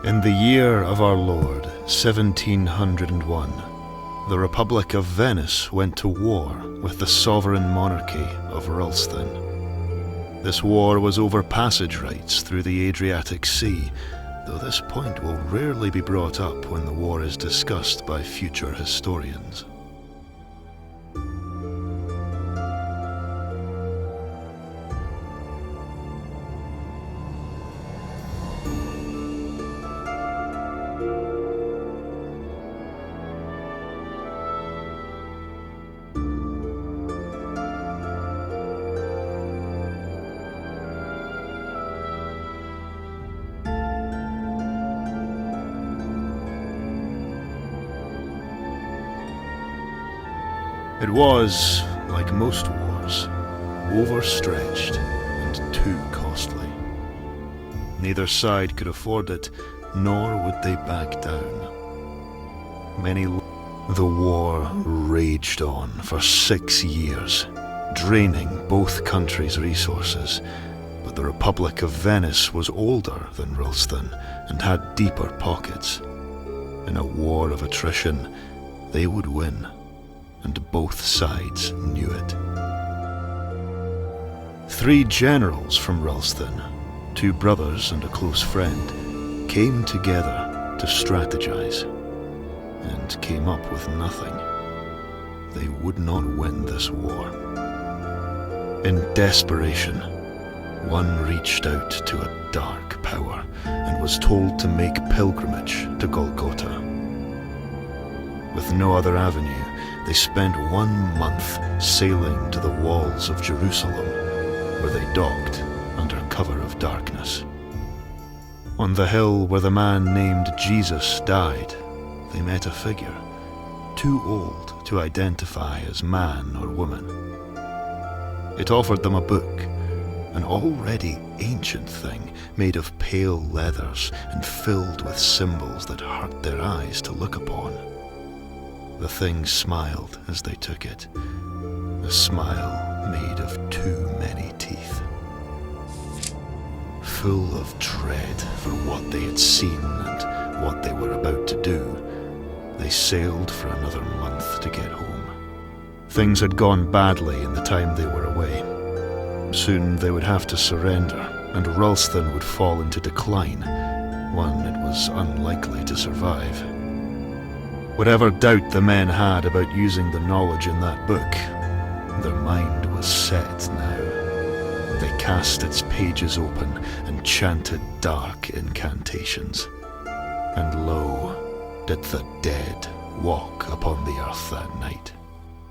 In the year of our Lord, 1701, the Republic of Venice went to war with the sovereign monarchy of Ralston. This war was over passage rights through the Adriatic Sea, though this point will rarely be brought up when the war is discussed by future historians. It was, like most wars, overstretched and too costly. Neither side could afford it, nor would they back down. The war raged on for 6 years, draining both countries' resources, but the Republic of Venice was older than Ralston and had deeper pockets. In a war of attrition, they would win, and both sides knew it. 3 generals from Ralston, 2 brothers and a close friend, came together to strategize, and came up with nothing. They would not win this war. In desperation, one reached out to a dark power and was told to make pilgrimage to Golgotha. With no other avenue, they spent 1 month sailing to the walls of Jerusalem, where they docked under cover of darkness. On the hill where the man named Jesus died, they met a figure, too old to identify as man or woman. It offered them a book, an already ancient thing made of pale leathers and filled with symbols that hurt their eyes to look upon. The thing smiled as they took it, a smile made of too many teeth. Full of dread for what they had seen and what they were about to do, they sailed for another month to get home. Things had gone badly in the time they were away. Soon they would have to surrender, and Ralston would fall into decline, one it was unlikely to survive. Whatever doubt the men had about using the knowledge in that book, their mind was set now. They cast its pages open and chanted dark incantations. And lo, did the dead walk upon the earth that night.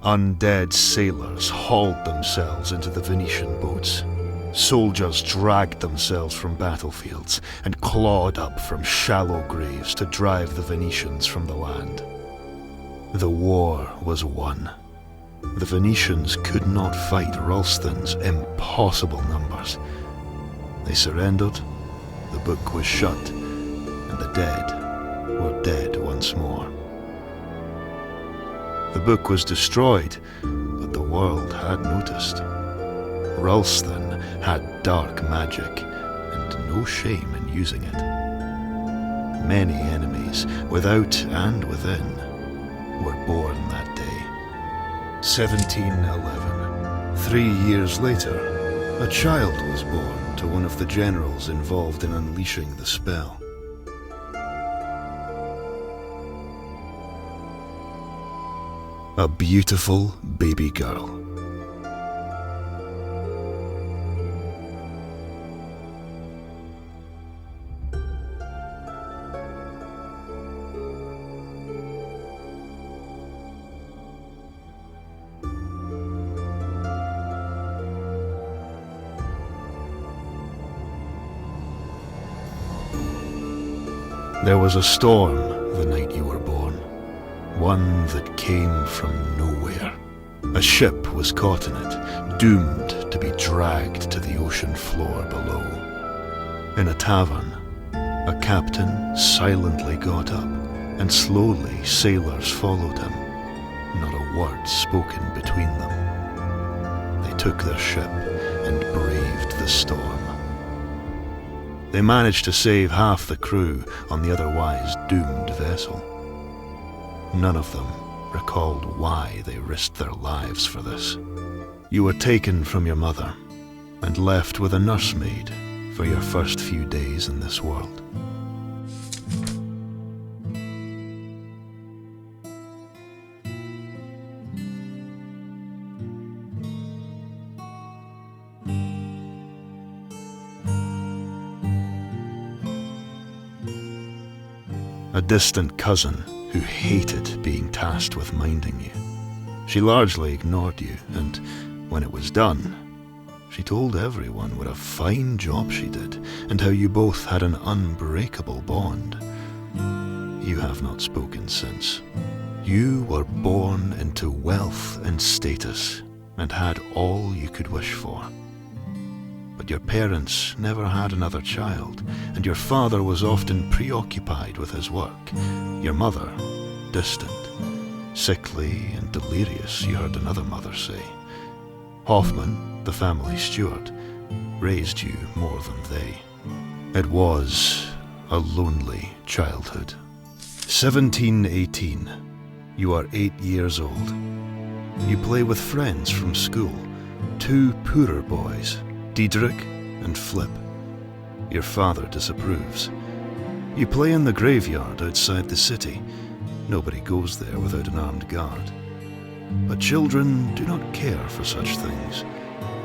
Undead sailors hauled themselves into the Venetian boats. Soldiers dragged themselves from battlefields and clawed up from shallow graves to drive the Venetians from the land. The war was won. The Venetians could not fight Ralston's impossible numbers. They surrendered, the book was shut, and the dead were dead once more. The book was destroyed, but the world had noticed. Ralston had dark magic, and no shame in using it. Many enemies, without and within, were born that day. 1711. 3 years later, a child was born to one of the generals involved in unleashing the spell. A beautiful baby girl. There was a storm the night you were born, one that came from nowhere. A ship was caught in it, doomed to be dragged to the ocean floor below. In a tavern, a captain silently got up, and slowly sailors followed him, not a word spoken between them. They took their ship and braved the storm. They managed to save half the crew on the otherwise doomed vessel. None of them recalled why they risked their lives for this. You were taken from your mother and left with a nursemaid for your first few days in this world. A distant cousin who hated being tasked with minding you. She largely ignored you, and when it was done, she told everyone what a fine job she did and how you both had an unbreakable bond. You have not spoken since. You were born into wealth and status and had all you could wish for. But your parents never had another child, and your father was often preoccupied with his work. Your mother, distant, sickly and delirious, you heard another mother say. Hoffman, the family steward, raised you more than they. It was a lonely childhood. 1718. You are 8 years old. You play with friends from school, 2 poorer boys, Diedrich and Flip. Your father disapproves. You play in the graveyard outside the city. Nobody goes there without an armed guard. But children do not care for such things.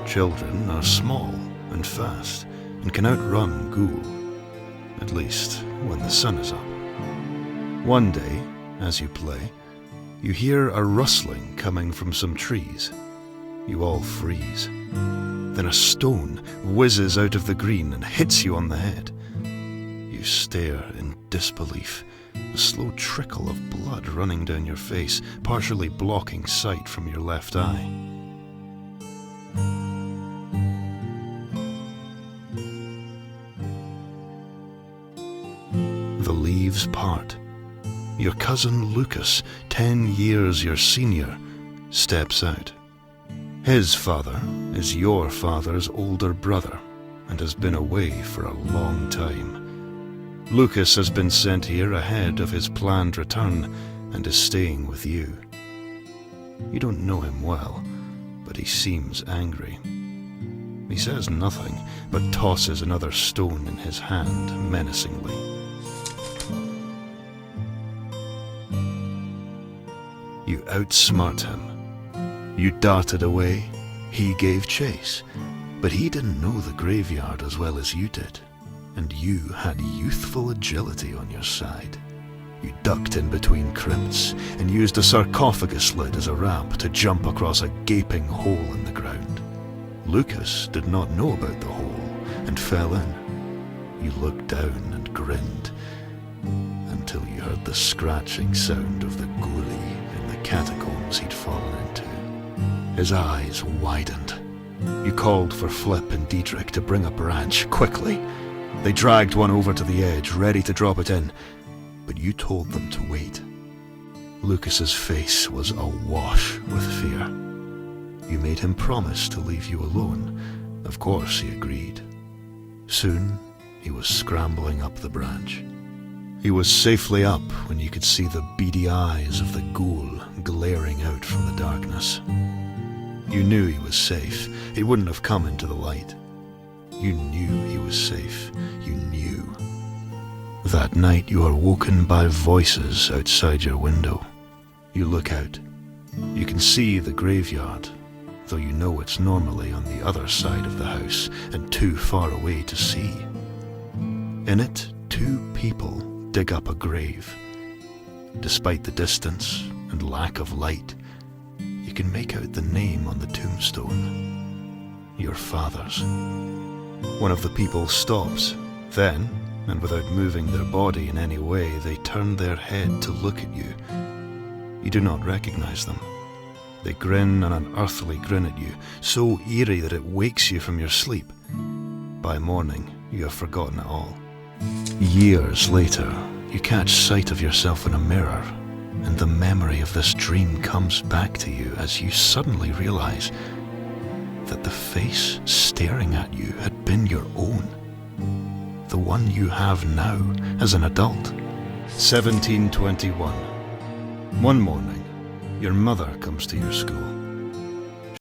Children are small and fast and can outrun Ghoul, at least when the sun is up. One day, as you play, you hear a rustling coming from some trees. You all freeze. Then a stone whizzes out of the green and hits you on the head. You stare in disbelief, a slow trickle of blood running down your face, partially blocking sight from your left eye. The leaves part. Your cousin Lucas, 10 years your senior, steps out. His father is your father's older brother and has been away for a long time. Lucas has been sent here ahead of his planned return and is staying with you. You don't know him well, but he seems angry. He says nothing, but tosses another stone in his hand menacingly. You outsmart him. You darted away, he gave chase, but he didn't know the graveyard as well as you did, and you had youthful agility on your side. You ducked in between crypts and used a sarcophagus lid as a ramp to jump across a gaping hole in the ground. Lucas did not know about the hole and fell in. You looked down and grinned until you heard the scratching sound of the ghoulie in the catacombs he'd fallen into. His eyes widened. You called for Flip and Diedrich to bring a branch, quickly. They dragged one over to the edge, ready to drop it in, but you told them to wait. Lucas's face was awash with fear. You made him promise to leave you alone. Of course he agreed. Soon, he was scrambling up the branch. He was safely up when you could see the beady eyes of the ghoul glaring out from the darkness. You knew he was safe. He wouldn't have come into the light. You knew he was safe. You knew. That night you are woken by voices outside your window. You look out. You can see the graveyard, though you know it's normally on the other side of the house and too far away to see. In it, 2 people dig up a grave. Despite the distance and lack of light, you can make out the name on the tombstone. Your father's. One of the people stops. Then, and without moving their body in any way, they turn their head to look at you. You do not recognize them. They grin an unearthly grin at you, so eerie that it wakes you from your sleep. By morning, you have forgotten it all. Years later, you catch sight of yourself in a mirror, and the memory of this dream comes back to you as you suddenly realize that the face staring at you had been your own. the one you have now as an adult. 1721. One morning, your mother comes to your school.